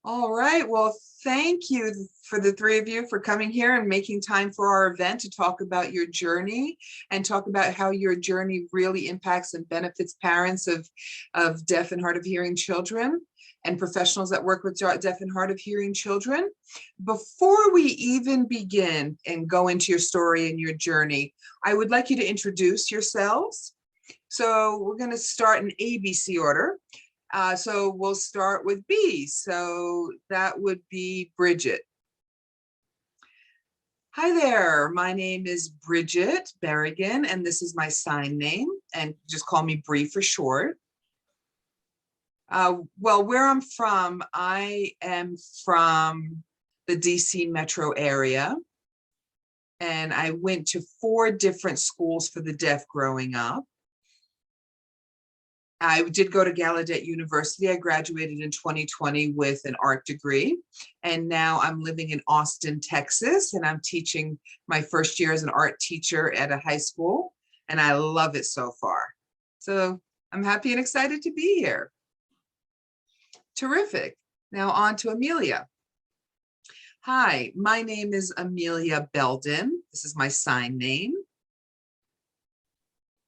All right. Well, thank you for the three of you for coming here and making time for our event to talk about your journey and talk about how your journey really impacts and benefits parents of deaf and hard of hearing children and professionals that work with deaf and hard of hearing children. Before we even begin and go into your story and your journey, I would like you to introduce yourselves. So we're going to start in ABC order. So we'll start with B. So that would be Bridget. Hi there, my name is Bridget Berrigan, and this is my sign name, and just call me Bree for short. Well, where I'm from, I am from the DC metro area, and I went to 4 different schools for the deaf growing up. I did go to Gallaudet University. I graduated in 2020 with an art degree. And now I'm living in Austin, Texas, and I'm teaching my first year as an art teacher at a high school. And I love it so far. So I'm happy and excited to be here. Terrific. Now on to Emilia. Hi, my name is Emelia Beldon. This is my sign name.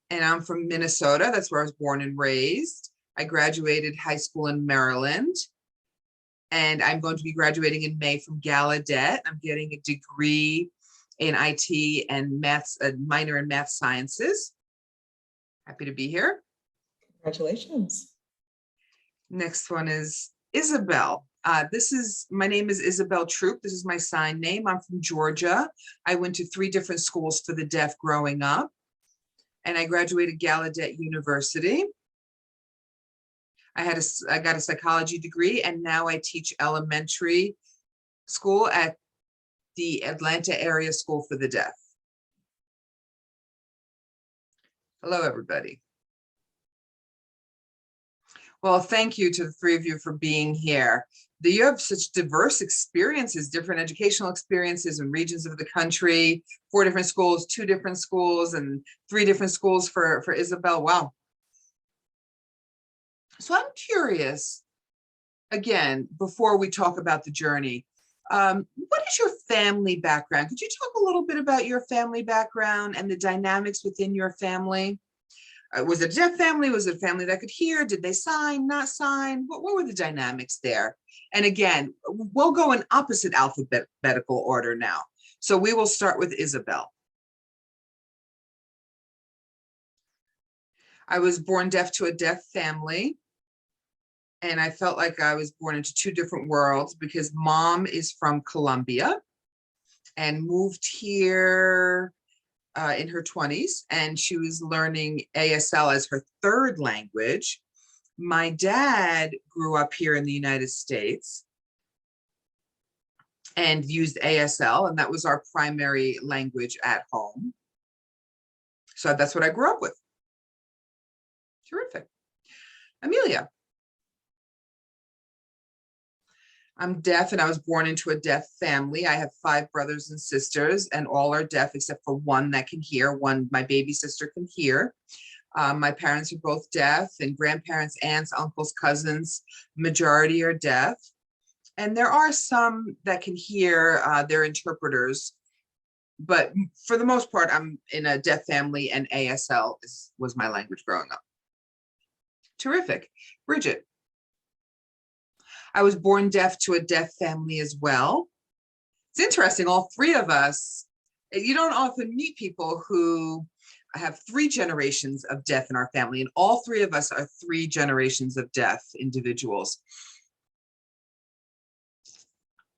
And I'm from Minnesota. That's where I was born and raised. I graduated high school in Maryland. And I'm going to be graduating in May from Gallaudet. I'm getting a degree in IT and maths, a minor in math sciences. Happy to be here. Congratulations. Next one is Isabelle. My name is Isabelle Troup. This is my sign name. I'm from Georgia. I went to 3 different schools for the deaf growing up. And I graduated Gallaudet University. I got a psychology degree, and now I teach elementary school at the Atlanta Area School for the Deaf. Hello, everybody. Well, thank you to the 3 of you for being here. You have such diverse experiences, different educational experiences in regions of the country, 4 different schools, 2 different schools, and 3 different schools for Isabelle. Wow. So I'm curious, again, before we talk about the journey, what is your family background? Could you talk a little bit about your family background and the dynamics within your family? Was it a deaf family? Was it a family that could hear? Did they sign, not sign? What were the dynamics there? And again, we'll go in opposite alphabetical order now. So we will start with Isabelle. I was born deaf to a deaf family. And I felt like I was born into 2 different worlds because mom is from Colombia and moved here in her 20s, and she was learning ASL as her 3rd language. My dad grew up here in the United States and used ASL, and that was our primary language at home. So that's what I grew up with. Terrific. Emilia. I'm deaf, and I was born into a deaf family. I have 5 brothers and sisters, and all are deaf except for 1 that can hear. My baby sister can hear. My parents are both deaf, and grandparents, aunts, uncles, cousins, majority are deaf. And there are some that can hear, they're interpreters. But for the most part, I'm in a deaf family, and ASL was my language growing up. Terrific. Bridget. I was born deaf to a deaf family as well. It's interesting, all 3 of us, you don't often meet people who have 3 generations of deaf in our family, and all 3 of us are 3 generations of deaf individuals.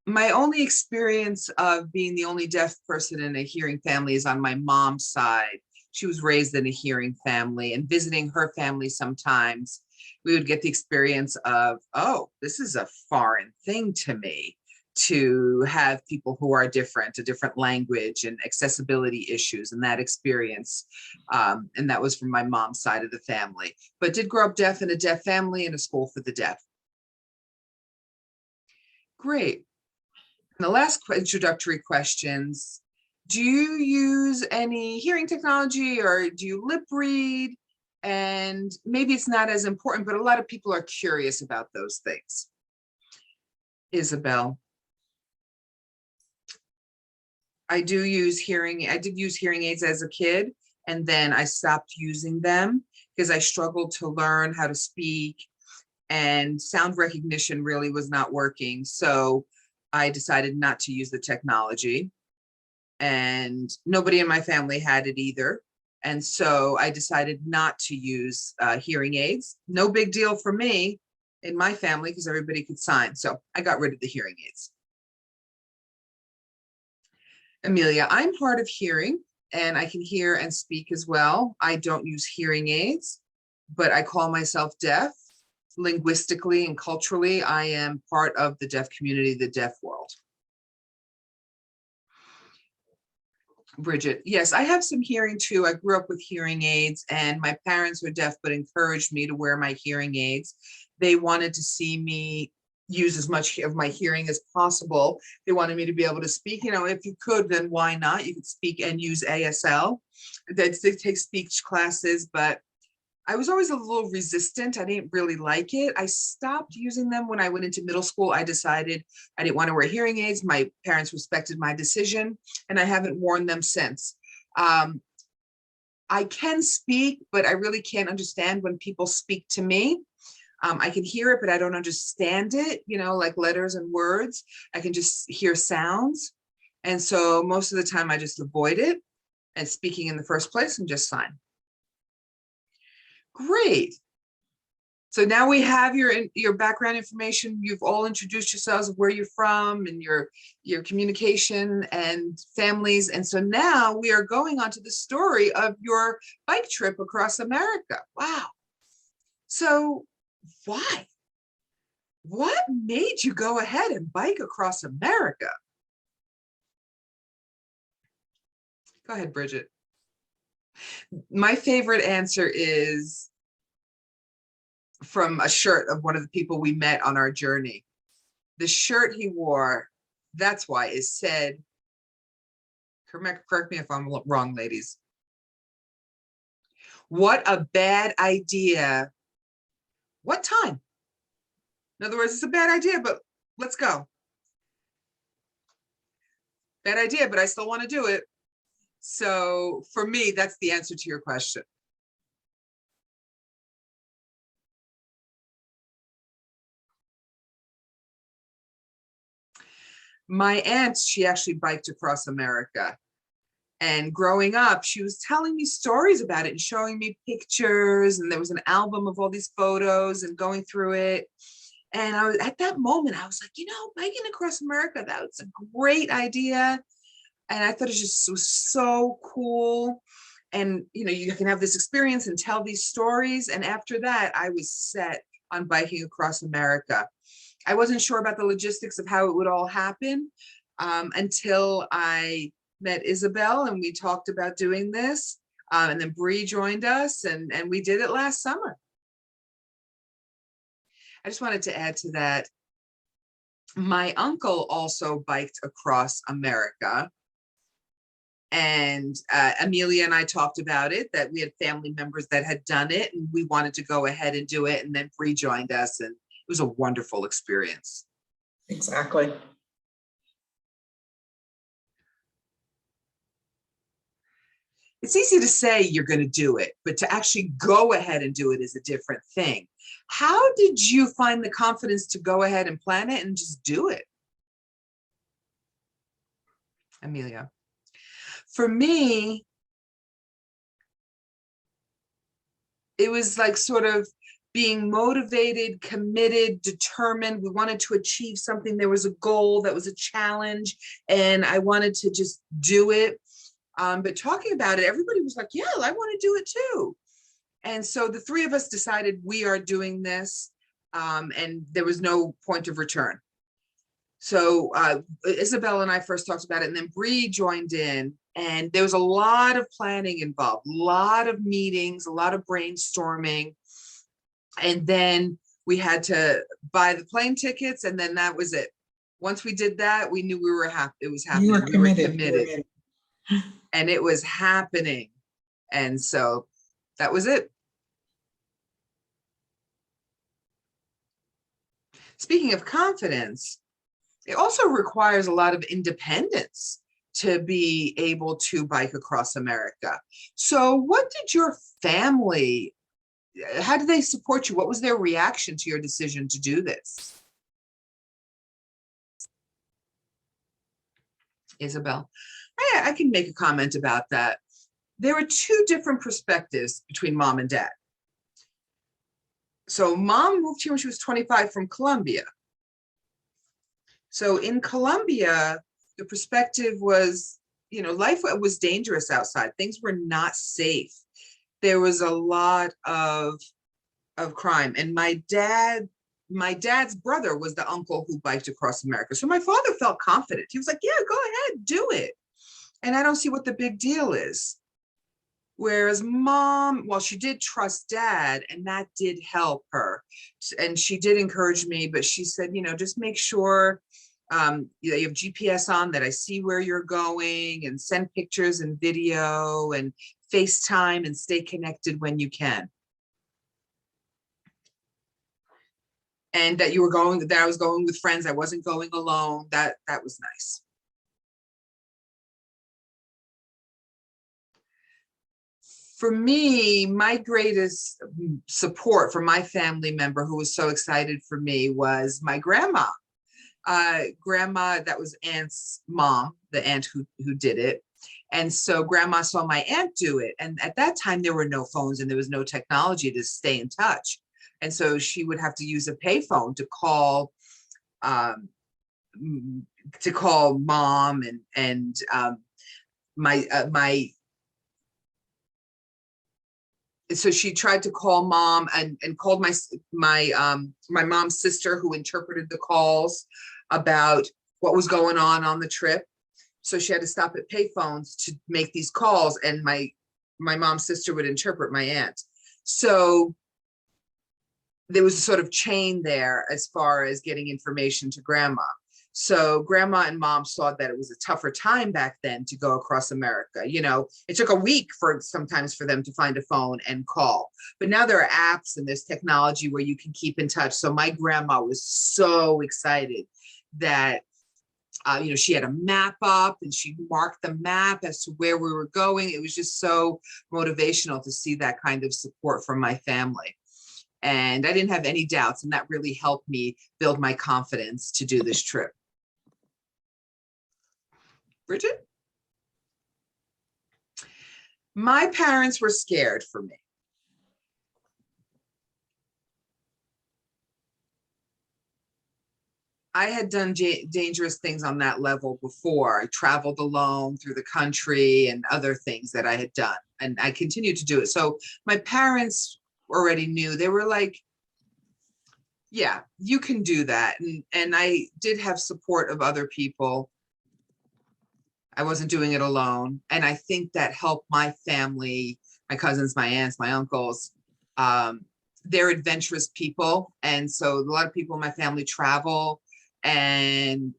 My only experience of being the only deaf person in a hearing family is on my mom's side. She was raised in a hearing family, and visiting her family sometimes, we would get the experience of, oh, this is a foreign thing to me, to have people who are different, a different language and accessibility issues, and that experience. And that was from my mom's side of the family, but did grow up deaf in a deaf family in a school for the deaf. Great. And the last introductory questions. Do you use any hearing technology, or do you lip read? And maybe it's not as important, but a lot of people are curious about those things. Isabelle. I did use hearing aids as a kid, and then I stopped using them because I struggled to learn how to speak, and sound recognition really was not working. So I decided not to use the technology, and nobody in my family had it either. And so I decided not to use hearing aids. No big deal for me in my family because everybody could sign. So I got rid of the hearing aids. Emilia, I'm hard of hearing and I can hear and speak as well. I don't use hearing aids, but I call myself deaf. Linguistically and culturally, I am part of the deaf community, the deaf world. Bridget, yes, I have some hearing too. I grew up with hearing aids and my parents were deaf, but encouraged me to wear my hearing aids. They wanted to see me use as much of my hearing as possible. They wanted me to be able to speak. You know, if you could, then why not? You could speak and use ASL. They take speech classes, but I was always a little resistant. I didn't really like it. I stopped using them when I went into middle school. I decided I didn't want to wear hearing aids. My parents respected my decision, and I haven't worn them since. I can speak, but I really can't understand when people speak to me. I can hear it, but I don't understand it, you know, like letters and words. I can just hear sounds. And so most of the time I just avoid it and speaking in the first place and just sign. Great. So now we have your background information. You've all introduced yourselves of where you're from and your communication and families. And so now we are going on to the story of your bike trip across America. Wow. So why? What made you go ahead and bike across America? Go ahead, Bridget. My favorite answer is from a shirt of one of the people we met on our journey. The shirt he wore, that's why, it said, correct me if I'm wrong, ladies. What a bad idea. What time? In other words, it's a bad idea, but let's go. Bad idea, but I still want to do it. So for me, that's the answer to your question. My aunt, she actually biked across America. And growing up, she was telling me stories about it and showing me pictures. And there was an album of all these photos and going through it. And I was at that moment, I was like, you know, biking across America, that was a great idea. And I thought it just was so cool. And, you know, you can have this experience and tell these stories. And after that, I was set on biking across America. I wasn't sure about the logistics of how it would all happen until I met Isabelle and we talked about doing this. And then Bree joined us and we did it last summer. I just wanted to add to that. My uncle also biked across America. And Emilia and I talked about it, that we had family members that had done it and we wanted to go ahead and do it. And then Bree joined us and it was a wonderful experience. Exactly. It's easy to say you're going to do it, but to actually go ahead and do it is a different thing. How did you find the confidence to go ahead and plan it and just do it? Emilia. For me, it was like sort of being motivated, committed, determined. We wanted to achieve something. There was a goal that was a challenge and I wanted to just do it. But talking about it, everybody was like, yeah, I want to do it too. And so the three of us decided we are doing this and there was no point of return. So Isabelle and I first talked about it and then Bree joined in and there was a lot of planning involved, a lot of meetings, a lot of brainstorming. And then we had to buy the plane tickets and then that was it. Once we did that, we knew we were happy. It was happening. You were committed. We were committed. And it was happening. And so that was it. Speaking of confidence, It also requires a lot of independence to be able to bike across America. So what did your family, how did they support you? What was their reaction to your decision to do this? Isabel, I can make a comment about that. There were two different perspectives between mom and dad. So mom moved here when she was 25 from Colombia. So in Colombia, the perspective was, life was dangerous outside. Things were not safe. There was a lot of crime. And my dad's brother was the uncle who biked across America. So my father felt confident. He was like, yeah, go ahead, do it. And I don't see what the big deal is. Whereas mom, well, she did trust dad, and that did help her. And she did encourage me, but she said, just make sure you have GPS on, that I see where you're going, and send pictures and video and FaceTime, and stay connected when you can. And that I was going with friends. I wasn't going alone. That was nice. For me, my greatest support from my family member who was so excited for me was my grandma. Grandma, that was Aunt's mom, the aunt who did it. And so grandma saw my aunt do it. And at that time, there were no phones and there was no technology to stay in touch. And so she would have to use a payphone to call mom and so she tried to call mom and called my mom's sister, who interpreted the calls about what was going on the trip. So she had to stop at payphones to make these calls, and my mom's sister would interpret my aunt. So there was a sort of chain there as far as getting information to grandma. So grandma and mom saw that it was a tougher time back then to go across America. It took a week sometimes for them to find a phone and call. But now there are apps and there's technology where you can keep in touch. So my grandma was so excited that she had a map up and she marked the map as to where we were going. It was just so motivational to see that kind of support from my family. And I didn't have any doubts, and that really helped me build my confidence to do this trip. Bridget? My parents were scared for me. I had done dangerous things on that level before. I traveled alone through the country and other things that I had done, and I continued to do it. So my parents already knew. They were like, yeah, you can do that. And I did have support of other people. I wasn't doing it alone. And I think that helped my family, my cousins, my aunts, my uncles. They're adventurous people. And so a lot of people in my family travel and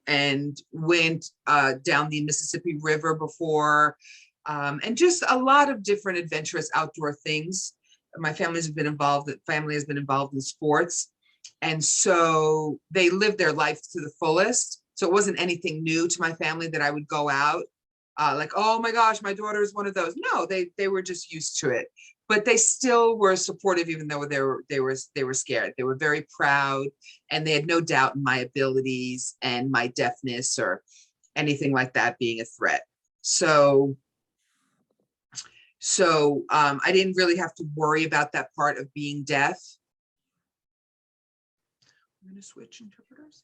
went down the Mississippi River before, and just a lot of different adventurous outdoor things. My family has been involved in sports. And so they lived their life to the fullest. So it wasn't anything new to my family that I would go out like, oh my gosh, my daughter is one of those. No, they were just used to it. But they still were supportive, even though they were scared. They were very proud, and they had no doubt in my abilities and my deafness or anything like that being a threat. So I didn't really have to worry about that part of being deaf. I'm going to switch interpreters.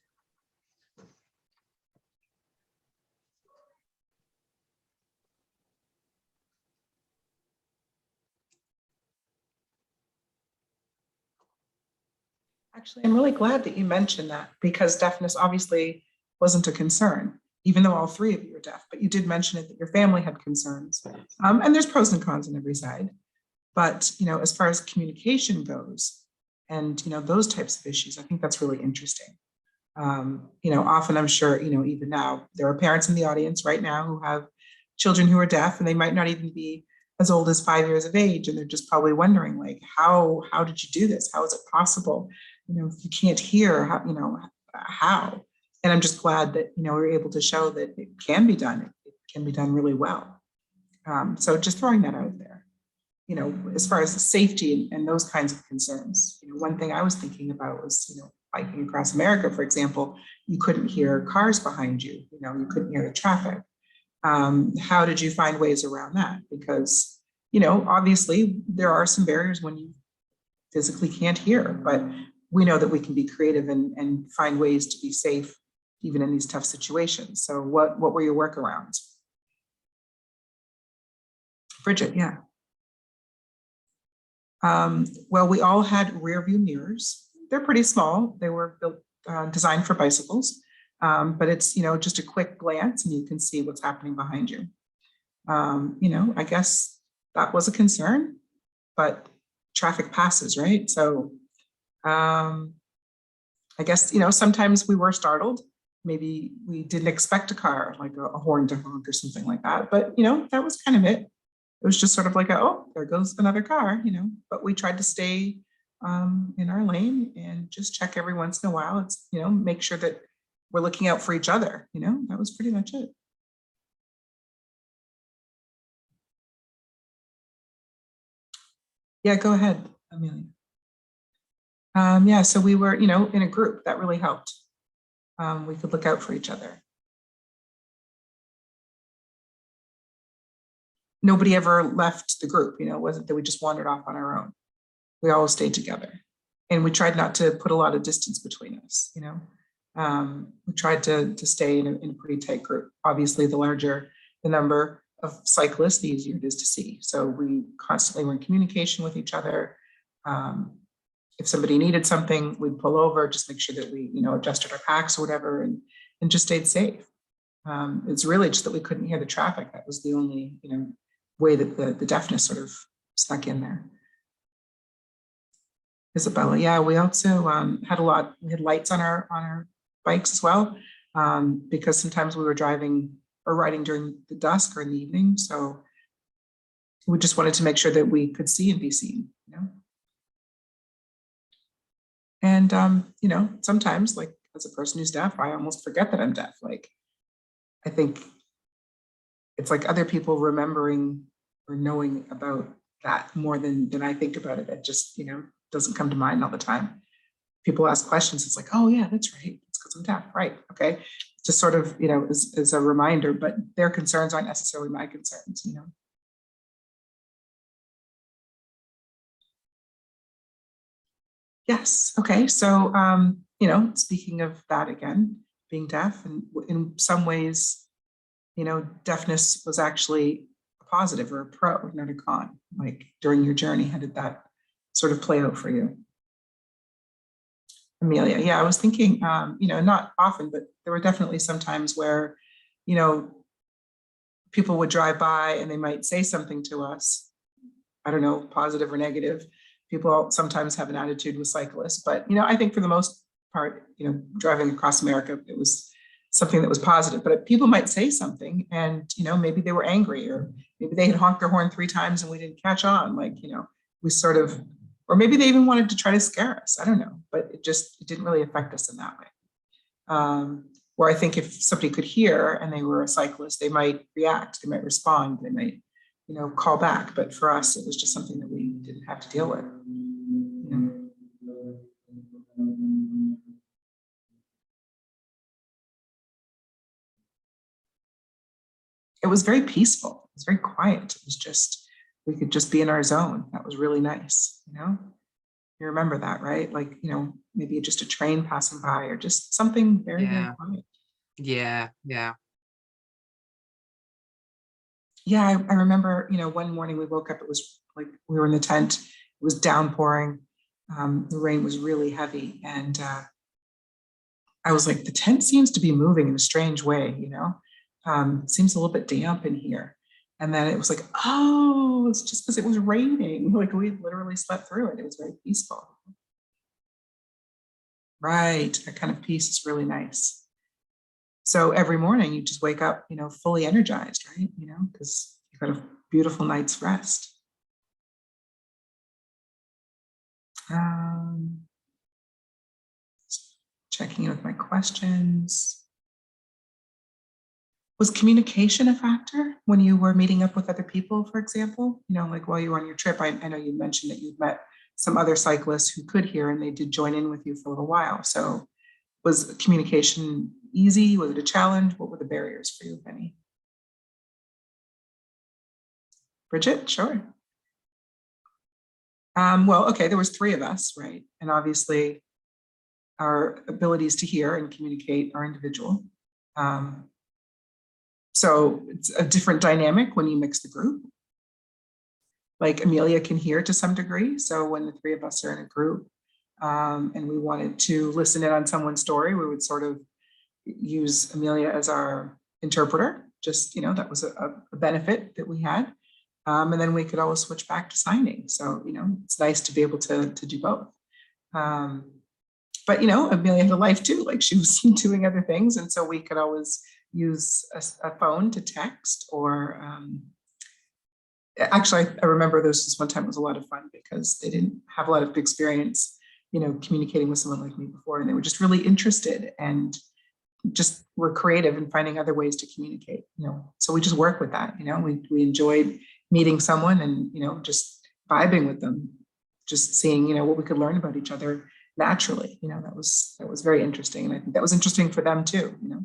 Actually, I'm really glad that you mentioned that, because deafness obviously wasn't a concern, even though all three of you are deaf, but you did mention it that your family had concerns. And there's pros and cons on every side. But, as far as communication goes and, those types of issues, I think that's really interesting. Often I'm sure, even now, there are parents in the audience right now who have children who are deaf, and they might not even be as old as 5 years of age. And they're just probably wondering, like, how did you do this? How is it possible? If you can't hear, how? And I'm just glad that, we're able to show that it can be done. It can be done really well. So just throwing that out there, as far as the safety and those kinds of concerns, one thing I was thinking about was, biking across America, for example, you couldn't hear cars behind you, you couldn't hear the traffic. How did you find ways around that? Because, obviously there are some barriers when you physically can't hear, but we know that we can be creative and find ways to be safe even in these tough situations. So what were your workarounds? Bridget, yeah. Well, we all had rear view mirrors. They're pretty small. They were built, designed for bicycles, but it's, just a quick glance and you can see what's happening behind you. I guess that was a concern, but traffic passes, right? So I guess, sometimes we were startled. Maybe we didn't expect a car, like a horn to honk or something like that. But, that was kind of it. It was just sort of like, oh, there goes another car, but we tried to stay in our lane and just check every once in a while. It's, make sure that we're looking out for each other. That was pretty much it. Yeah, go ahead, Amelia. Yeah, so we were, in a group. That really helped. We could look out for each other. Nobody ever left the group, it wasn't that we just wandered off on our own. We all stayed together. And we tried not to put a lot of distance between us, we tried to stay in a pretty tight group. Obviously, the larger the number of cyclists, the easier it is to see. So we constantly were in communication with each other. If somebody needed something, we'd pull over, just make sure that we, adjusted our packs or whatever, and just stayed safe. It's really just that we couldn't hear the traffic. That was the only, way that the deafness sort of snuck in there. Isabella, yeah, we also we had lights on our bikes as well, because sometimes we were driving or riding during the dusk or in the evening. So we just wanted to make sure that we could see and be seen, And, sometimes, like, as a person who's deaf, I almost forget that I'm deaf. Like, I think it's like other people remembering or knowing about that more than I think about it. It just, doesn't come to mind all the time. People ask questions. It's like, oh yeah, that's right. It's because I'm deaf. Right. Okay. Just sort of, is a reminder, but their concerns aren't necessarily my concerns, Yes. Okay. So, speaking of that again, being deaf, and in some ways, deafness was actually a positive or a pro, not a con. Like during your journey, how did that sort of play out for you? Emilia, yeah, I was thinking, not often, but there were definitely some times where, people would drive by and they might say something to us. I don't know, positive or negative. People sometimes have an attitude with cyclists, but I think for the most part, driving across America, it was something that was positive. But people might say something, and maybe they were angry, or maybe they had honked their horn 3 times and we didn't catch on. Like we sort of, or maybe they even wanted to try to scare us. I don't know, but it didn't really affect us in that way. Where I think if somebody could hear and they were a cyclist, they might react, they might respond, they might call back. But for us, it was just something that we didn't have to deal with. It was very peaceful. It was very quiet. It was just, we could just be in our zone. That was really nice. You remember that, right? Like, maybe just a train passing by or just something very, very quiet. Yeah. Yeah, I remember, one morning we woke up, it was like we were in the tent, it was downpouring, the rain was really heavy, and I was like, the tent seems to be moving in a strange way, it seems a little bit damp in here. And then it was like, oh, it's just because it was raining. Like we literally slept through it. It was very peaceful. Right, that kind of peace is really nice. So every morning you just wake up, fully energized, right? Because you've got a beautiful night's rest. Checking in with my questions. Was communication a factor when you were meeting up with other people, for example? You know, like while you were on your trip, I know you mentioned that you'd met some other cyclists who could hear and they did join in with you for a little while. So was communication easy? Was it a challenge? What were the barriers for you, if any? Bridget, sure. Well, okay, there was 3 of us, right? And obviously our abilities to hear and communicate are individual. So it's a different dynamic when you mix the group. Like Emilia can hear to some degree. So when the 3 of us are in a group and we wanted to listen in on someone's story, we would sort of use Emilia as our interpreter. Just, you know, that was a benefit that we had. And then we could always switch back to signing. So, you know, it's nice to be able to do both. But, you know, Emilia had a life too, like she was doing other things. And so we could always use a phone to text or actually, I remember there was this one time it was a lot of fun because they didn't have a lot of experience, you know, communicating with someone like me before. And they were just really interested and just were creative in finding other ways to communicate, you know. So we just work with that, you know, we enjoyed meeting someone and, you know, just vibing with them, just seeing, you know, what we could learn about each other naturally, you know, that was very interesting. And I think that was interesting for them too, you know.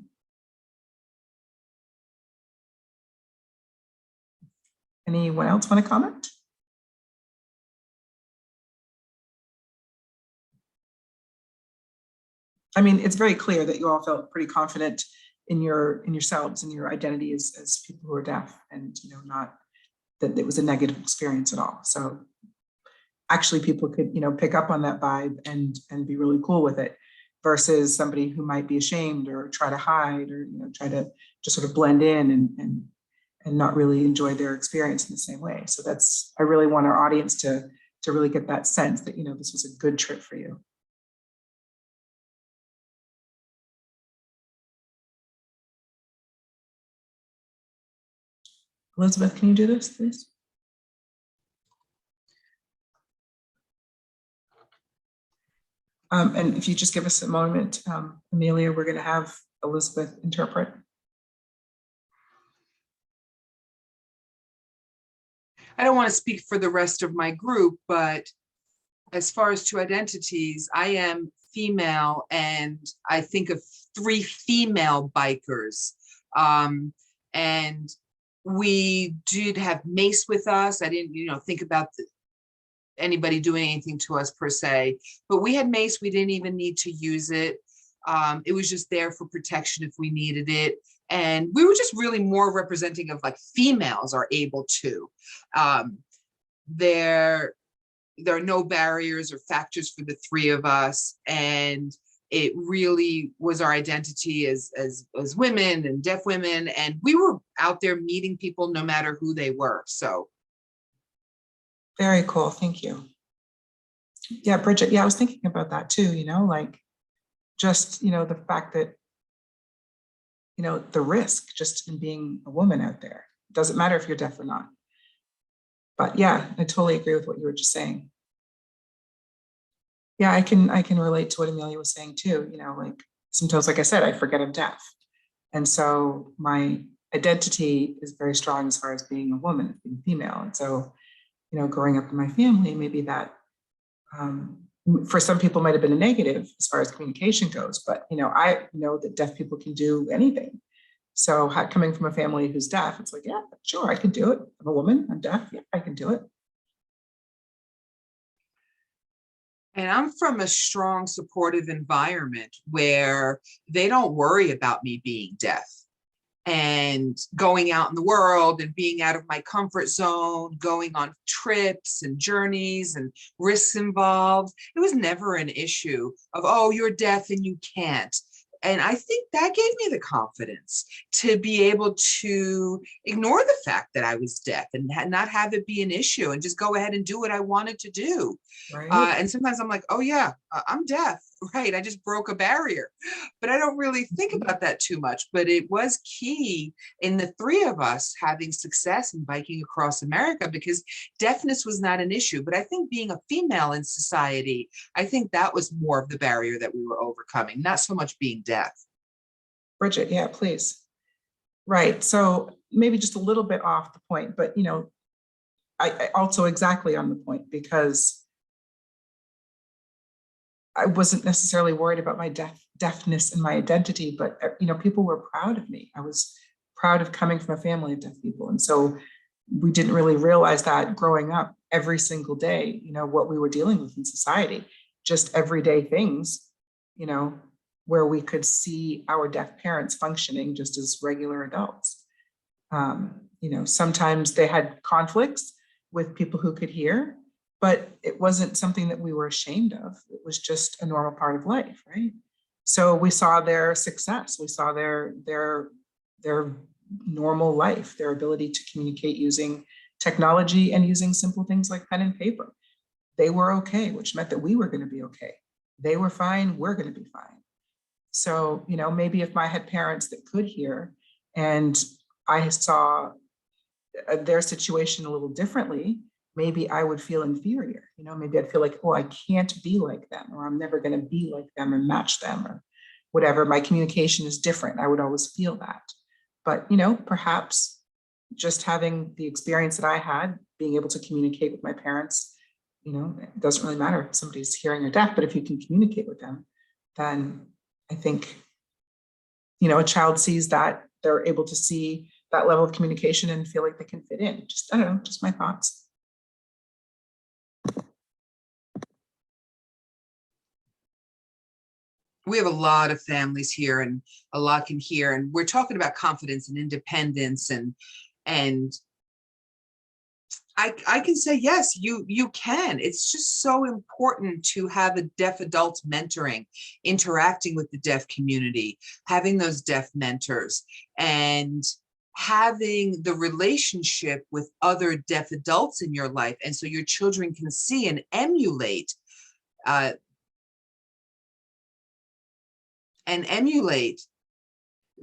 Anyone else want to comment? I mean, it's very clear that you all felt pretty confident in yourselves and your identity as people who are deaf, and you know, not that it was a negative experience at all. So actually people could, you know, pick up on that vibe and be really cool with it versus somebody who might be ashamed or try to hide or, you know, try to just sort of blend in and not really enjoy their experience in the same way. So that's, I really want our audience to really get that sense that, you know, this was a good trip for you. Elizabeth, can you do this, please? And if you just give us a moment, Emelia, we're going to have Elizabeth interpret. I don't want to speak for the rest of my group, but as far as 2 identities, I am female and I think of 3 female bikers. And we did have mace with us. I didn't, you know, think about anybody doing anything to us per se, but we had mace. We didn't even need to use it. It was just there for protection if we needed it. And we were just really more representing of like females are able to. There are no barriers or factors for the 3 of us. And it really was our identity as women and deaf women. And we were out there meeting people no matter who they were. So. Very cool. Thank you. Yeah, Bridget. Yeah, I was thinking about that too, you know, like just, you know, the fact that, you know, the risk just in being a woman out there. It doesn't matter if you're deaf or not. But yeah, I totally agree with what you were just saying. Yeah, I can relate to what Emilia was saying too. You know, like sometimes, like I said, I forget I'm deaf. And so my identity is very strong as far as being a woman, being female. And so, you know, growing up in my family, maybe that for some people might have been a negative as far as communication goes, but, you know, I know that deaf people can do anything. So coming from a family who's deaf, it's like, yeah, sure, I can do it. I'm a woman, I'm deaf, yeah, I can do it. And I'm from a strong, supportive environment where they don't worry about me being deaf and going out in the world and being out of my comfort zone, going on trips and journeys and risks involved. It was never an issue of, oh, you're deaf and you can't. And I think that gave me the confidence to be able to ignore the fact that I was deaf and not have it be an issue and just go ahead and do what I wanted to do. Right. And sometimes I'm like, oh yeah, I'm deaf. right, I just broke a barrier. But I don't really think about that too much. But it was key in the three of us having success in biking across America, because deafness was not an issue. But I think being a female in society, I think that was more of the barrier that we were overcoming, not so much being deaf. Bridget, yeah, please. Right. So maybe just a little bit off the point, but I also exactly on the point, because I wasn't necessarily worried about my deafness and my identity, but people were proud of me. I was proud of coming from a family of deaf people. And so we didn't really realize that growing up every single day, what we were dealing with in society, just everyday things, where we could see our deaf parents functioning just as regular adults. Sometimes they had conflicts with people who could hear, but it wasn't something that we were ashamed of. It was just a normal part of life, right? So we saw their success. We saw their normal life, their ability to communicate using technology and using simple things like pen and paper. They were okay, which meant that we were going to be okay. They were fine, we're going to be fine. So, maybe if I had parents that could hear and I saw their situation a little differently, maybe I would feel inferior. Maybe I'd feel like, oh, I can't be like them, or I'm never going to be like them and match them, or whatever. My communication is different. I would always feel that. But, perhaps just having the experience that I had, being able to communicate with my parents, it doesn't really matter if somebody's hearing or deaf, but if you can communicate with them, then I think, a child sees that, they're able to see that level of communication and feel like they can fit in. I don't know, just my thoughts. We have a lot of families here, and a lot can hear, and we're talking about confidence and independence, and I can say, yes, you can. It's just so important to have a deaf adult mentoring, interacting with the deaf community, having those deaf mentors, and having the relationship with other deaf adults in your life. And so your children can see and emulate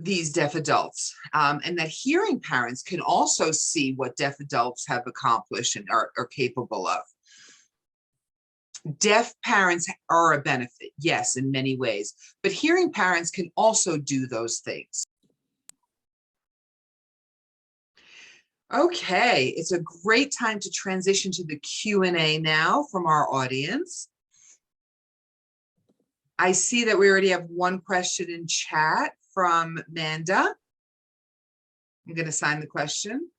these deaf adults, and that hearing parents can also see what deaf adults have accomplished and are capable of. Deaf parents are a benefit, yes, in many ways, but hearing parents can also do those things. Okay, it's a great time to transition to the Q&A now from our audience. I see that we already have one question in chat from Manda. I'm going to sign the question.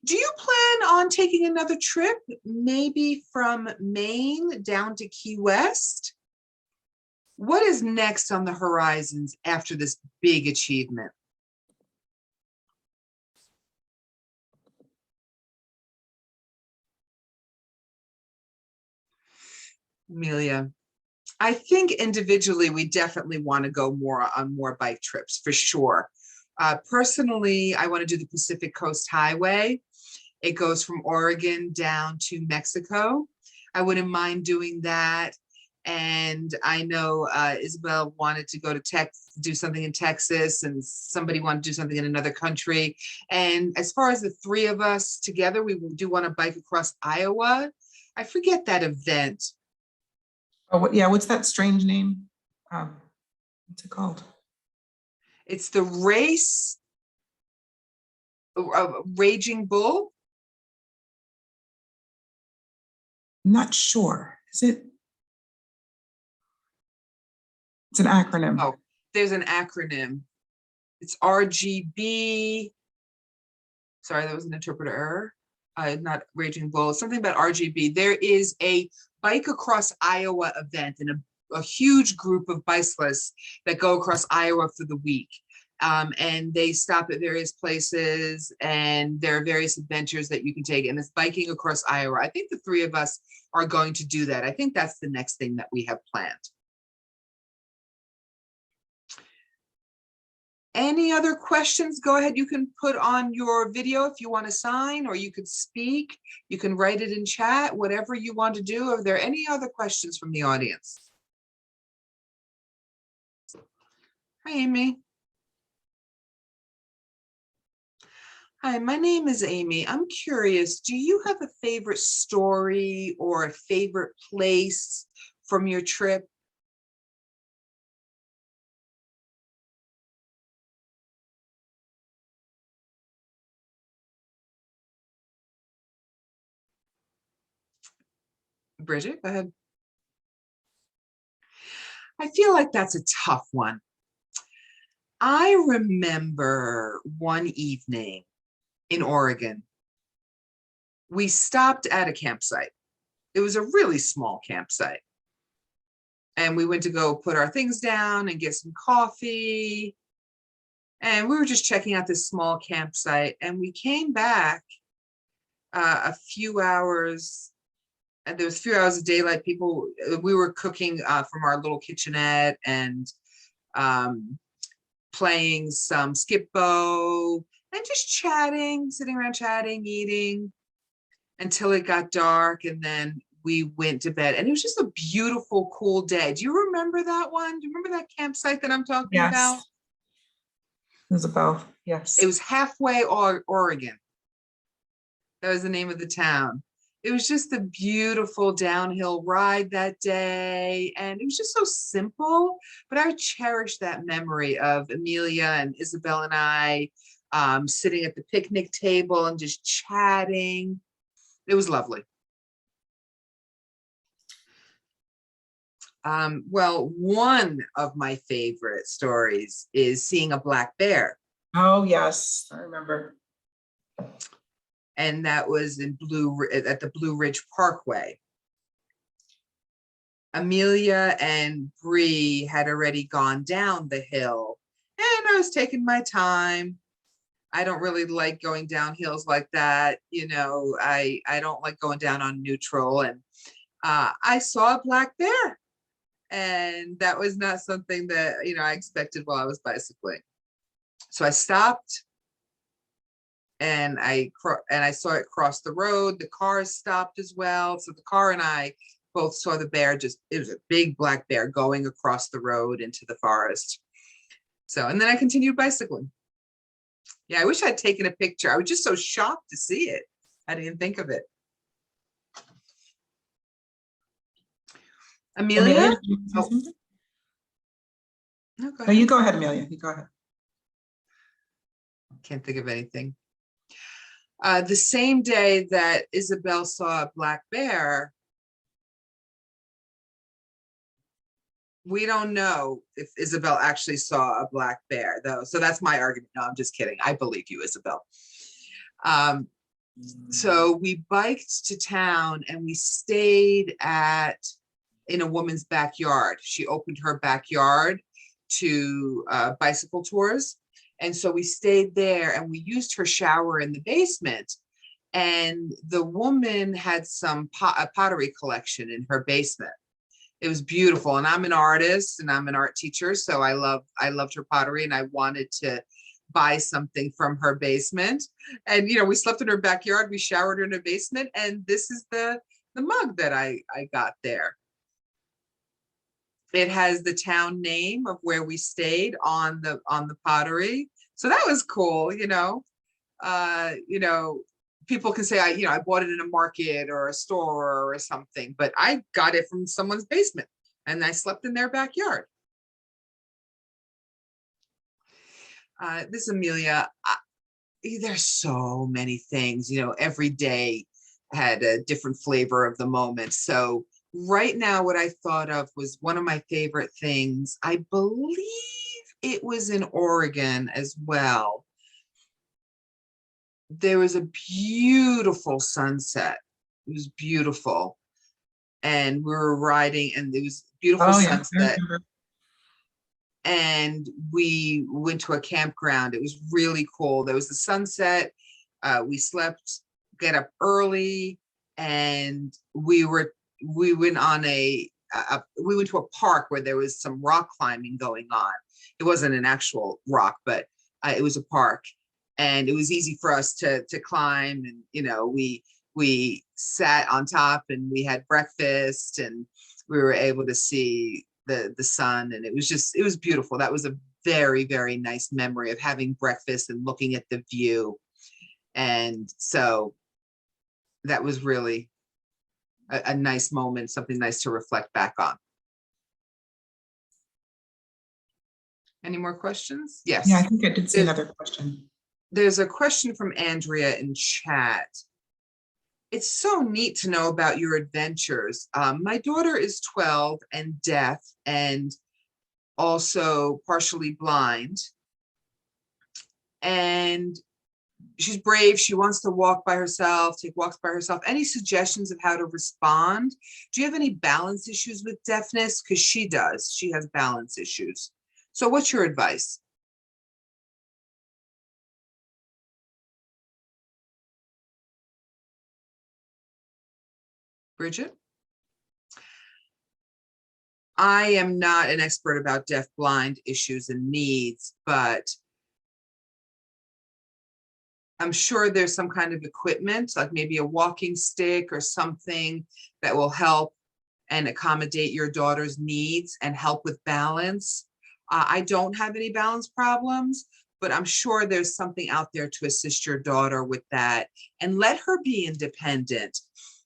Do you plan on taking another trip, maybe from Maine down to Key West? What is next on the horizons after this big achievement? Emelia, I think individually, we definitely want to go on more bike trips for sure. Personally, I want to do the Pacific Coast Highway. It goes from Oregon down to Mexico. I wouldn't mind doing that. And I know Isabelle wanted to go to do something in Texas, and somebody wanted to do something in another country. And as far as the three of us together, we do want to bike across Iowa. I forget that event. Oh, yeah, what's that strange name? What's it called? It's the race, Raging Bull. I'm not sure. Is it? It's an acronym. Oh, there's an acronym. It's RGB. Sorry, that was an interpreter error. Not Raging Bull, something about RGB. There is a Bike Across Iowa event, and a huge group of bicyclists that go across Iowa for the week. And they stop at various places, and there are various adventures that you can take, and it's biking across Iowa. I think the three of us are going to do that. I think that's the next thing that we have planned. Any other questions? Go ahead. You can put on your video if you want to sign, or you could speak. You can write it in chat, whatever you want to do. Are there any other questions from the audience? Hi, Amy. Hi, my name is Amy. I'm curious, do you have a favorite story or a favorite place from your trip? Bridget, go ahead. I feel like that's a tough one. I remember one evening in Oregon, we stopped at a campsite. It was a really small campsite. And we went to go put our things down and get some coffee. And we were just checking out this small campsite. And we came back a few hours, and there was a few hours of daylight. We were cooking from our little kitchenette and playing some skip-bo and just chatting, sitting around chatting, eating until it got dark. And then we went to bed, and it was just a beautiful, cool day. Do you remember that one? Do you remember that campsite that I'm talking about? Yes, Isabelle, It yes. was halfway Oregon. That was the name of the town. It was just a beautiful downhill ride that day. And it was just so simple, but I cherish that memory of Emilia and Isabelle and I sitting at the picnic table and just chatting. It was lovely. Well, one of my favorite stories is seeing a black bear. Oh, yes, I remember. And that was at the Blue Ridge Parkway. Amelia and Bree had already gone down the hill, and I was taking my time. I don't really like going down hills like that. I don't like going down on neutral. And I saw a black bear, and that was not something that, I expected while I was bicycling. So I stopped, and I saw it cross the road. The cars stopped as well. So the car and I both saw the bear. It was a big black bear going across the road into the forest. So, and then I continued bicycling. Yeah, I wish I'd taken a picture. I was just so shocked to see it. I didn't think of it. Amelia? Oh, no, go No, you ahead. go ahead, Amelia. You go ahead. Can't think of anything. The same day that Isabelle saw a black bear, we don't know if Isabelle actually saw a black bear, though. So that's my argument. No, I'm just kidding. I believe you, Isabelle. So we biked to town, and we stayed in a woman's backyard. She opened her backyard to bicycle tours. And so we stayed there, and we used her shower in the basement. And the woman had a pottery collection in her basement. It was beautiful. And I'm an artist and I'm an art teacher. So I loved her pottery, and I wanted to buy something from her basement. And, we slept in her backyard. We showered her in her basement. And this is the mug that I got there. It has the town name of where we stayed on the pottery. So that was cool. People can say I bought it in a market or a store or something, but I got it from someone's basement, and I slept in their backyard. This Amelia, there's so many things, every day had a different flavor of the moment. So right now, what I thought of was one of my favorite things. I believe it was in Oregon as well. There was a beautiful sunset. It was beautiful. And we were riding, and it was beautiful sunset. And we went to a campground. It was really cool. There was the sunset. We slept, get up early, and we went on we went to a park where there was some rock climbing going on. It wasn't an actual rock, but it was a park. And it was easy for us to climb. And, we sat on top, and we had breakfast, and we were able to see the sun. And it was beautiful. That was a very, very nice memory of having breakfast and looking at the view. And so that was really a nice moment, something nice to reflect back on. Any more questions? Yes. Yeah, I think I did see another question. There's a question from Andrea in chat. It's so neat to know about your adventures. My daughter is 12 and deaf and also partially blind. And she's brave. She wants to walk by herself, take walks by herself. Any suggestions of how to respond? Do you have any balance issues with deafness? Because she does. She has balance issues. So what's your advice? Bridget? I am not an expert about deaf-blind issues and needs, but I'm sure there's some kind of equipment, like maybe a walking stick or something that will help and accommodate your daughter's needs and help with balance. I don't have any balance problems, but I'm sure there's something out there to assist your daughter with that, and let her be independent.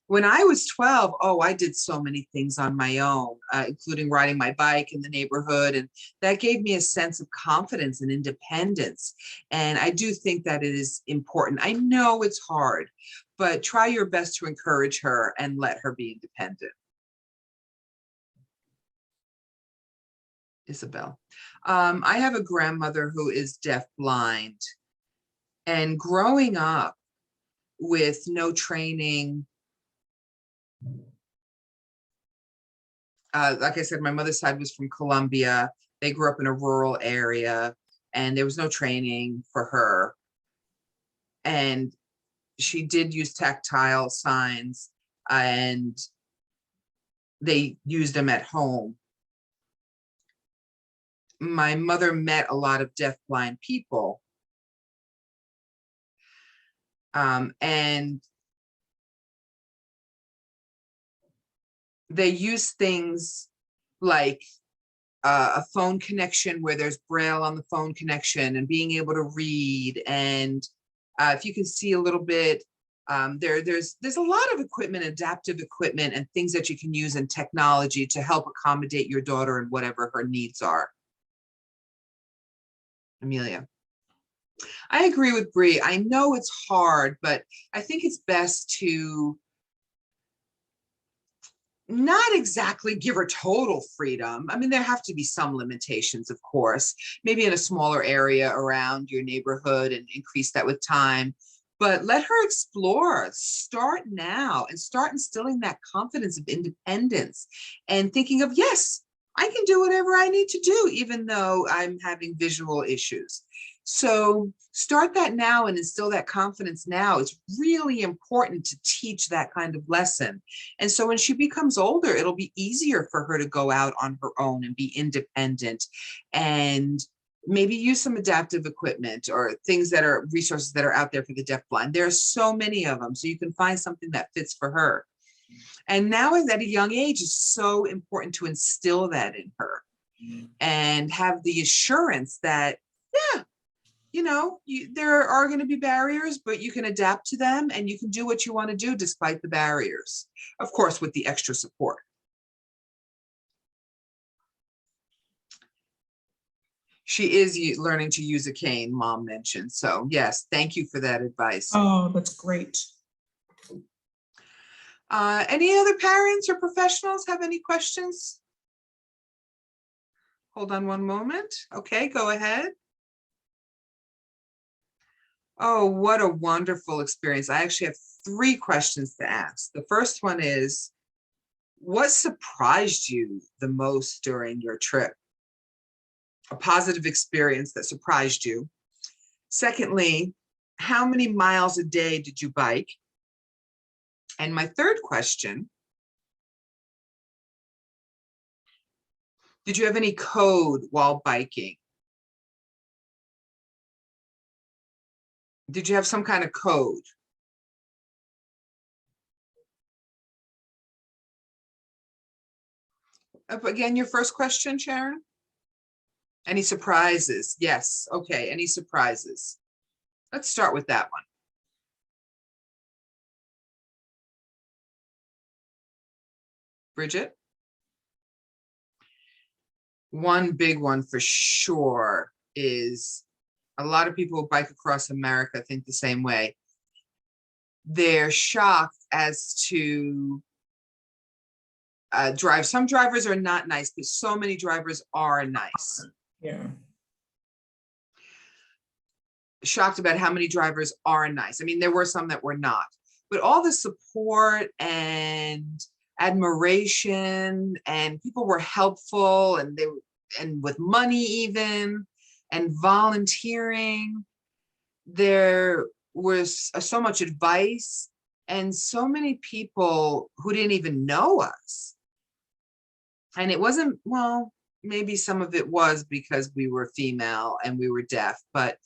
When I was 12, oh, I did so many things on my own, including riding my bike in the neighborhood. And that gave me a sense of confidence and independence. And I do think that it is important. I know it's hard, but try your best to encourage her and let her be independent. Isabelle. I have a grandmother who is deaf-blind, and growing up with no training, like I said, my mother's side was from Colombia. They grew up in a rural area and there was no training for her. And she did use tactile signs and they used them at home. My mother met a lot of deaf-blind people. And they use things like a phone connection where there's braille on the phone connection and being able to read. And if you can see a little bit, there's a lot of equipment, adaptive equipment and things that you can use in technology to help accommodate your daughter and whatever her needs are. Emilia. I agree with Bree. I know it's hard, but I think it's best to not exactly give her total freedom. I mean, there have to be some limitations, of course, maybe in a smaller area around your neighborhood and increase that with time, but let her explore. Start now and start instilling that confidence of independence and thinking of, yes, I can do whatever I need to do, even though I'm having visual issues. So start that now and instill that confidence now. It's really important to teach that kind of lesson. And so when she becomes older, it'll be easier for her to go out on her own and be independent and maybe use some adaptive equipment or things that are resources that are out there for the deafblind. There are so many of them, so you can find something that fits for her. And now at a young age, it's so important to instill that in her and have the assurance that, yeah, you know, there are going to be barriers, but you can adapt to them and you can do what you want to do despite the barriers, of course, with the extra support. She is learning to use a cane, Mom mentioned. So yes, thank you for that advice. Oh, that's great. Any other parents or professionals have any questions? Hold on one moment. Okay, go ahead. Oh, what a wonderful experience. I actually have 3 questions to ask. The first one is, what surprised you the most during your trip? A positive experience that surprised you. Secondly, how many miles a day did you bike? And my third question, did you have any code while biking? Did you have some kind of code? Again, your first question, Sharon? Any surprises? Yes. Okay. Any surprises? Let's start with that one. Bridget? One big one for sure is a lot of people who bike across America think the same way. They're shocked as to drive. Some drivers are not nice, but so many drivers are nice. Yeah. Shocked about how many drivers are nice. I mean, there were some that were not, but all the support and admiration, and people were helpful, and with money even, and volunteering. There was so much advice, and so many people who didn't even know us. And it wasn't, well, maybe some of it was because we were female and we were deaf, but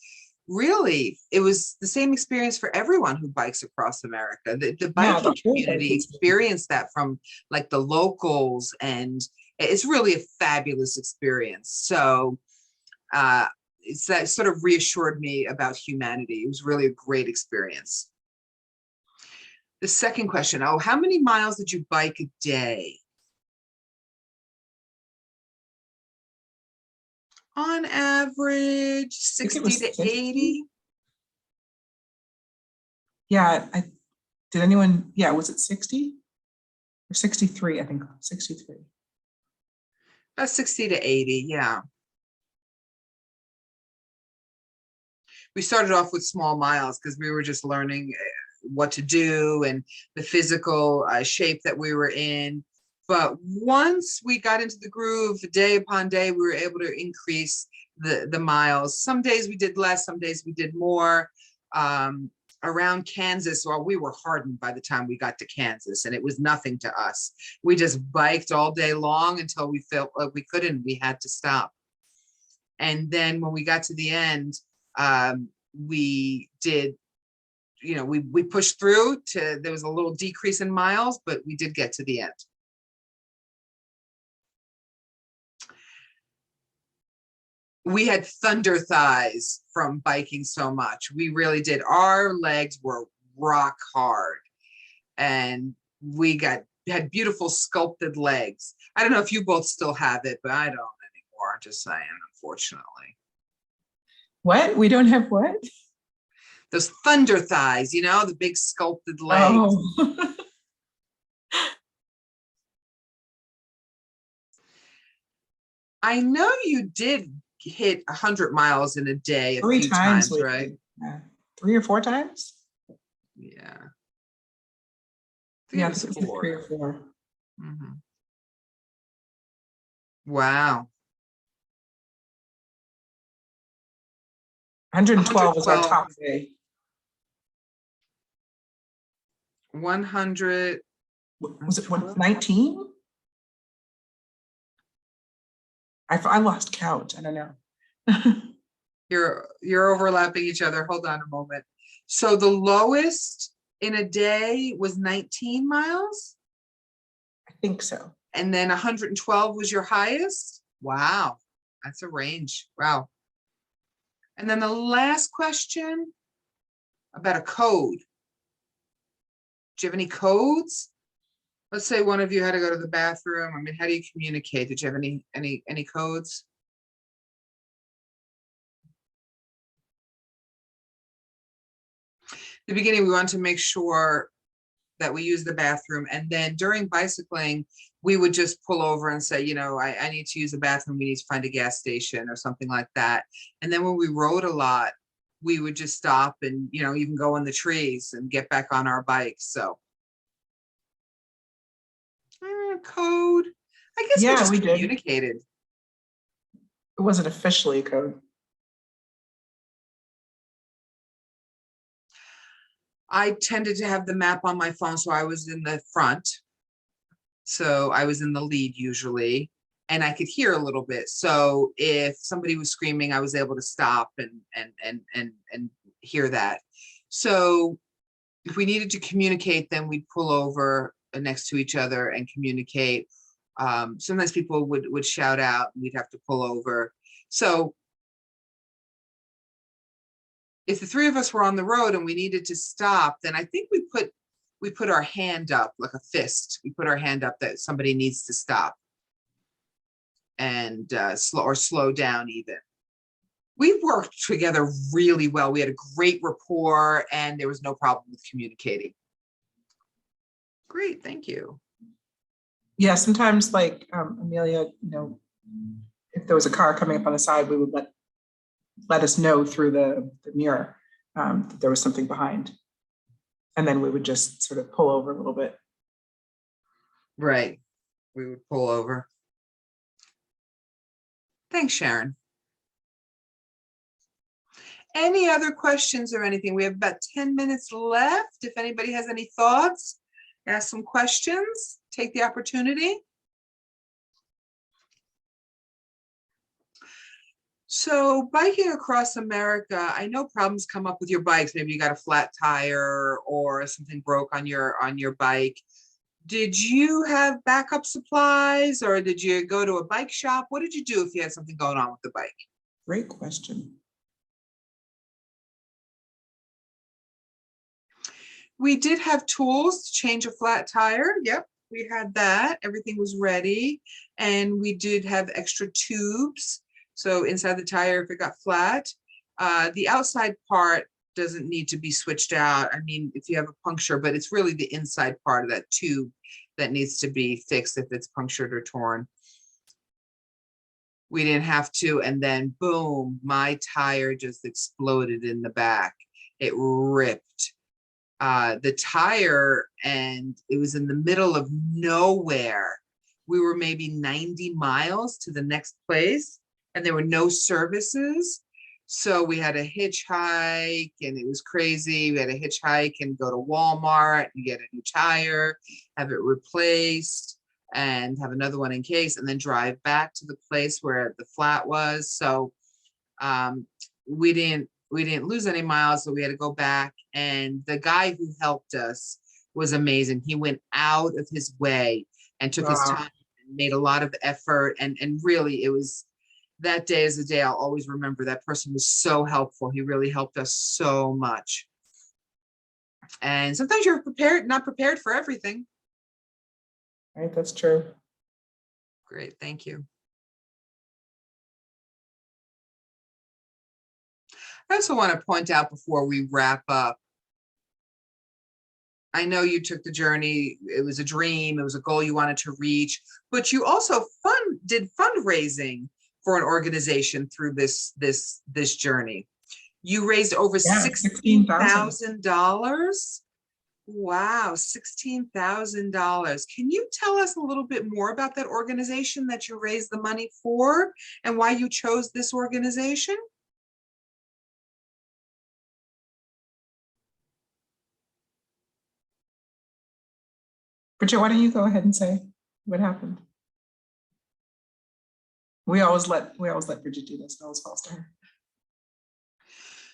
really, it was the same experience for everyone who bikes across America. The biking community experienced that from like the locals, and it's really a fabulous experience. So it's that sort of reassured me about humanity. It was really a great experience. The second question, oh, how many miles did you bike a day? On average, 60 to 80. Yeah, did anyone, yeah, was it 60 or 63? I think 63. About 60 to 80, yeah. We started off with small miles because we were just learning what to do and the physical shape that we were in. But once we got into the groove, day upon day, we were able to increase the miles. Some days we did less, some days we did more. Around Kansas, well, we were hardened by the time we got to Kansas, and it was nothing to us. We just biked all day long until we felt like we couldn't, we had to stop. And then when we got to the end, we did, you know, we pushed through to, there was a little decrease in miles, but we did get to the end. We had thunder thighs from biking so much. We really did. Our legs were rock hard, and we had beautiful sculpted legs. I don't know if you both still have it, but I don't anymore. Just saying, unfortunately. What? We don't have what? Those thunder thighs, you know, the big sculpted legs. Oh. I know you did hit 100 miles in a day a 3 few times, right? Yeah. 3 or 4 times? Yeah. Yeah, I think it was 3 or 4. Mm-hmm. Wow. 112 was our top day. 100. Was it 19? I lost count. I don't know. You're overlapping each other. Hold on a moment. So the lowest in a day was 19 miles? I think so. And then 112 was your highest? Wow. That's a range. Wow. And then the last question about a code. Do you have any codes? Let's say one of you had to go to the bathroom. I mean, how do you communicate? Did you have any codes? The beginning, we wanted to make sure that we use the bathroom. And then during bicycling, we would just pull over and say, you know, I need to use the bathroom. We need to find a gas station or something like that. And then when we rode a lot, we would just stop and, you know, even go in the trees and get back on our bikes. So code, I guess, yeah, we just communicated. It wasn't officially a code. I tended to have the map on my phone, so I was in the front. So I was in the lead usually, and I could hear a little bit. So if somebody was screaming, I was able to stop and hear that. So if we needed to communicate, then we'd pull over next to each other and communicate. Sometimes people would shout out and we'd have to pull over. So if the three of us were on the road and we needed to stop, then I think we put our hand up like a fist. We put our hand up that somebody needs to stop and slow down even. We worked together really well. We had a great rapport and there was no problem with communicating. Great, thank you. Yeah, sometimes like Emilia, if there was a car coming up on the side, we would let us know through the mirror that there was something behind. And then we would just sort of pull over a little bit. Right, we would pull over. Thanks, Sharon. Any other questions or anything? We have about 10 minutes left. If anybody has any thoughts, ask some questions, take the opportunity. So biking across America, I know problems come up with your bikes. Maybe you got a flat tire or something broke on your bike. Did you have backup supplies or did you go to a bike shop? What did you do if you had something going on with the bike? Great question. We did have tools to change a flat tire. Yep, we had that. Everything was ready. And we did have extra tubes. So inside the tire, if it got flat, the outside part doesn't need to be switched out. I mean, if you have a puncture, but it's really the inside part of that tube that needs to be fixed if it's punctured or torn. We didn't have to, and then boom, my tire just exploded in the back. It ripped. The tire, and it was in the middle of nowhere. We were maybe 90 miles to the next place and there were no services. So we had a hitchhike and it was crazy. We had a hitchhike and go to Walmart and get a new tire, have it replaced and have another one in case, and then drive back to the place where the flat was. So we didn't lose any miles, so we had to go back. And the guy who helped us was amazing. He went out of his way and took his time and made a lot of effort. And really, it was, that day is a day I'll always remember. That person was so helpful. He really helped us so much. And sometimes you're not prepared for everything. Right, that's true. Great, thank you. I also want to point out before we wrap up, I know you took the journey, it was a dream, it was a goal you wanted to reach, but you also did fundraising for an organization through this journey. You raised over $16,000. Wow, $16,000. Can you tell us a little bit more about that organization that you raised the money for and why you chose this organization? Bridget, why don't you go ahead and say what happened? We always let Bridget do this. It always falls to her.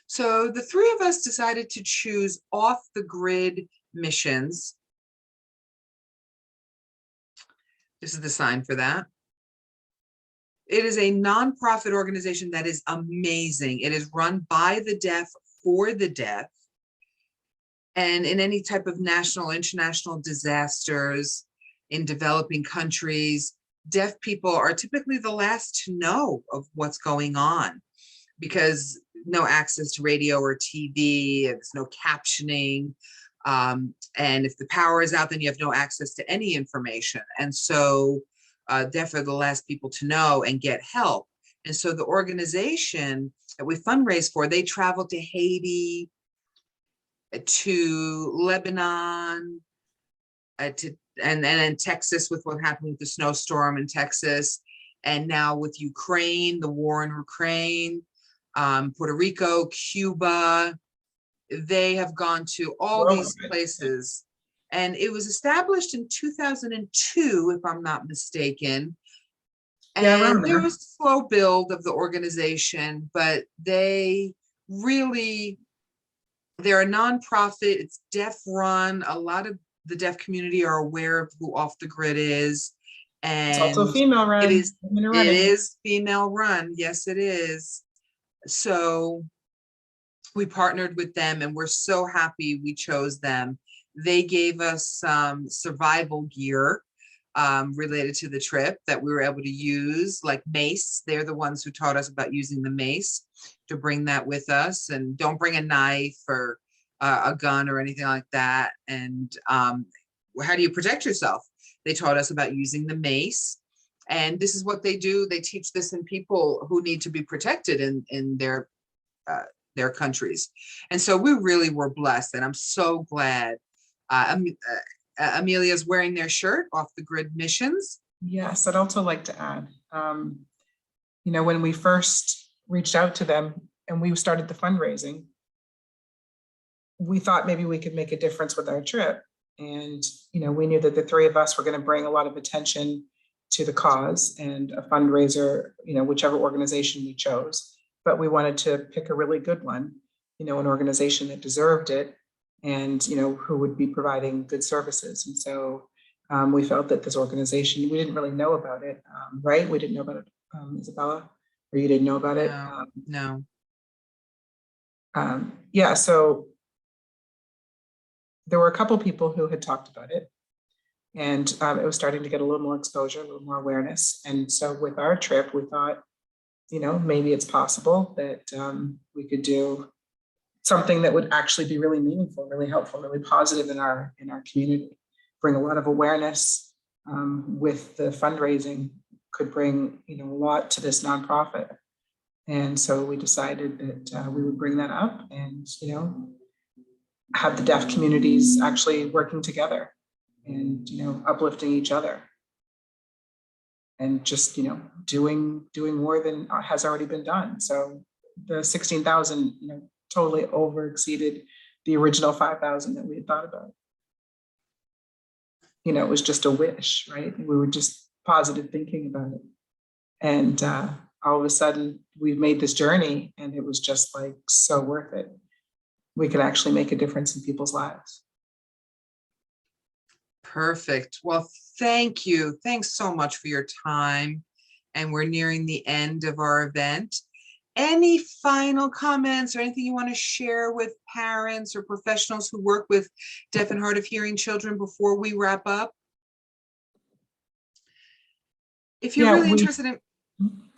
So the three of us decided to choose off-the-grid missions. This is the sign for that. It is a nonprofit organization that is amazing. It is run by the deaf for the deaf. And in any type of national, international disasters in developing countries, deaf people are typically the last to know of what's going on because no access to radio or TV, there's no captioning. And if the power is out, then you have no access to any information. And so deaf are the last people to know and get help. And so the organization that we fundraise for, they travel to Haiti, to Lebanon, and then Texas with what happened with the snowstorm in Texas, and now with Ukraine, the war in Ukraine, Puerto Rico, Cuba. They have gone to all these places. And it was established in 2002, if I'm not mistaken. And there was a slow build of the organization, but they're a nonprofit, it's deaf run. A lot of the deaf community are aware of who Off the Grid is. It's also And female it run. is, Women are it running. is female run. Yes, it is. So we partnered with them and we're so happy we chose them. They gave us some survival gear related to the trip that we were able to use, like mace. They're the ones who taught us about using the mace, to bring that with us, and don't bring a knife or a gun or anything like that. And how do you protect yourself? They taught us about using the mace. And this is what they do. They teach this in people who need to be protected in their countries. And so we really were blessed, and I'm so glad. Emilia's wearing their shirt, Off the Grid Missions. Yes, I'd also like to add, when we first reached out to them and we started the fundraising, we thought maybe we could make a difference with our trip. And, we knew that the three of us were going to bring a lot of attention to the cause and a fundraiser, whichever organization we chose. But we wanted to pick a really good one, an organization that deserved it and, who would be providing good services. And so we felt that this organization, we didn't really know about it, right? We didn't know about it, Isabella, or you didn't know about it? No. Yeah, so there were a couple people who had talked about it, and it was starting to get a little more exposure, a little more awareness. And so with our trip, we thought, maybe it's possible that we could do something that would actually be really meaningful, really helpful, really positive in our community, bring a lot of awareness with the fundraising, could bring a lot to this nonprofit. And so we decided that we would bring that up and have the deaf communities actually working together and uplifting each other and just doing more than has already been done. So the 16,000 totally over exceeded the original 5,000 that we had thought about. It was just a wish, right? We were just positive thinking about it. And all of a sudden we've made this journey, and it was just like so worth it. We could actually make a difference in people's lives. Perfect. Well, thank you. Thanks so much for your time. And we're nearing the end of our event. Any final comments or anything you want to share with parents or professionals who work with deaf and hard of hearing children before we wrap up? If you're really interested in...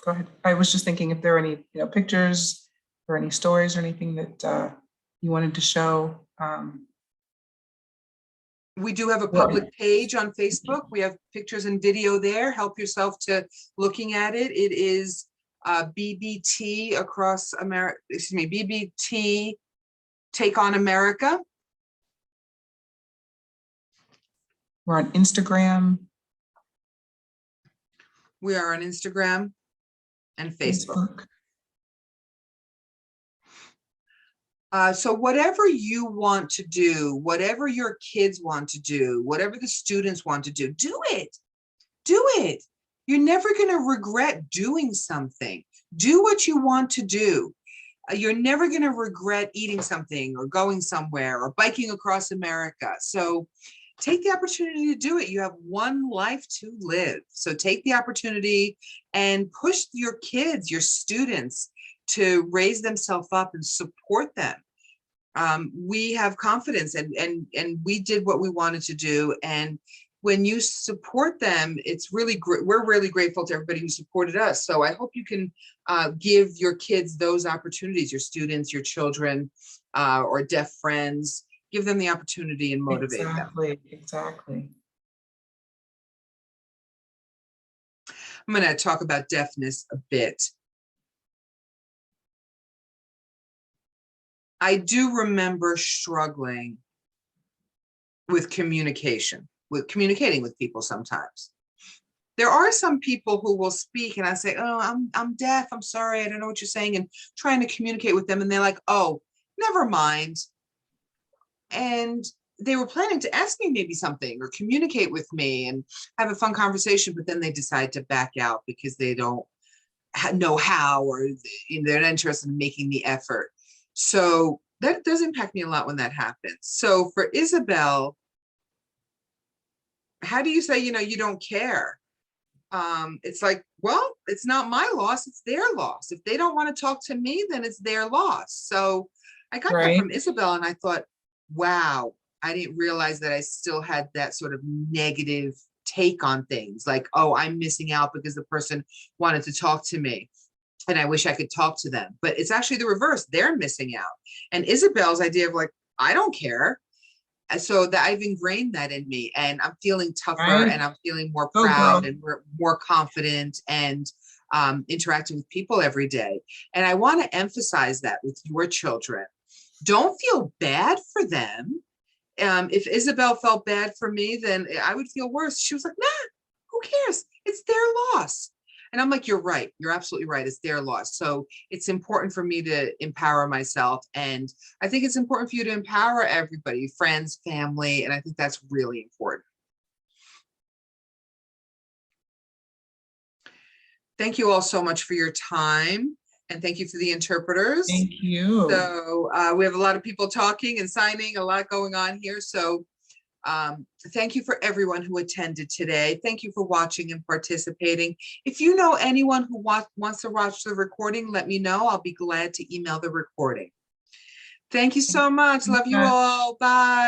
Go ahead. I was just thinking if there are any pictures or any stories or anything that you wanted to show. We do have a public page on Facebook. We have pictures and video there. Help yourself to looking at it. It is BBT across America, BBT Take on America. We're on Instagram. We are on Instagram and Facebook. So whatever you want to do, whatever your kids want to do, whatever the students want to do, do it. Do it. You're never going to regret doing something. Do what you want to do. You're never going to regret eating something or going somewhere or biking across America. So take the opportunity to do it. You have one life to live. So take the opportunity and push your kids, your students, to raise themselves up and support them. We have confidence, and we did what we wanted to do. And when you support them, it's really great. We're really grateful to everybody who supported us. So I hope you can give your kids those opportunities, your students, your children, or deaf friends. Give them the opportunity and motivate them. Exactly. I'm going to talk about deafness a bit. I do remember struggling with communicating with people sometimes. There are some people who will speak and I say, oh, I'm deaf, I'm sorry, I don't know what you're saying, and trying to communicate with them, and they're like, oh, never mind. And they were planning to ask me maybe something or communicate with me and have a fun conversation, but then they decide to back out because they don't know how, or they're not interested in making the effort. So that does impact me a lot when that happens. So for Isabelle, how do you say, you don't care? it's like, well, it's not my loss, it's their loss. If they don't want to talk to me, then it's their loss. So I got that from Isabelle, and I thought, wow, I didn't realize that I still had that sort of negative take on things, like, oh, I'm missing out because the person wanted to talk to me and I wish I could talk to them. But it's actually the reverse. They're missing out. And Isabelle's idea of like, I don't care. And so that I've ingrained that in me, and I'm feeling tougher, and I'm feeling more proud and more confident, and interacting with people every day. And I want to emphasize that with your children. Don't feel bad for them. If Isabelle felt bad for me, then I would feel worse. She was like, nah, who cares? It's their loss. And I'm like, you're right. You're absolutely right. It's their loss. So it's important for me to empower myself. And I think it's important for you to empower everybody, friends, family. And I think that's really important. Thank you all so much for your time. And thank you for the interpreters. Thank you. So we have a lot of people talking and signing, a lot going on here. So thank you for everyone who attended today. Thank you for watching and participating. If you know anyone who wants to watch the recording, let me know. I'll be glad to email the recording. Thank you so much. Love you all. Bye.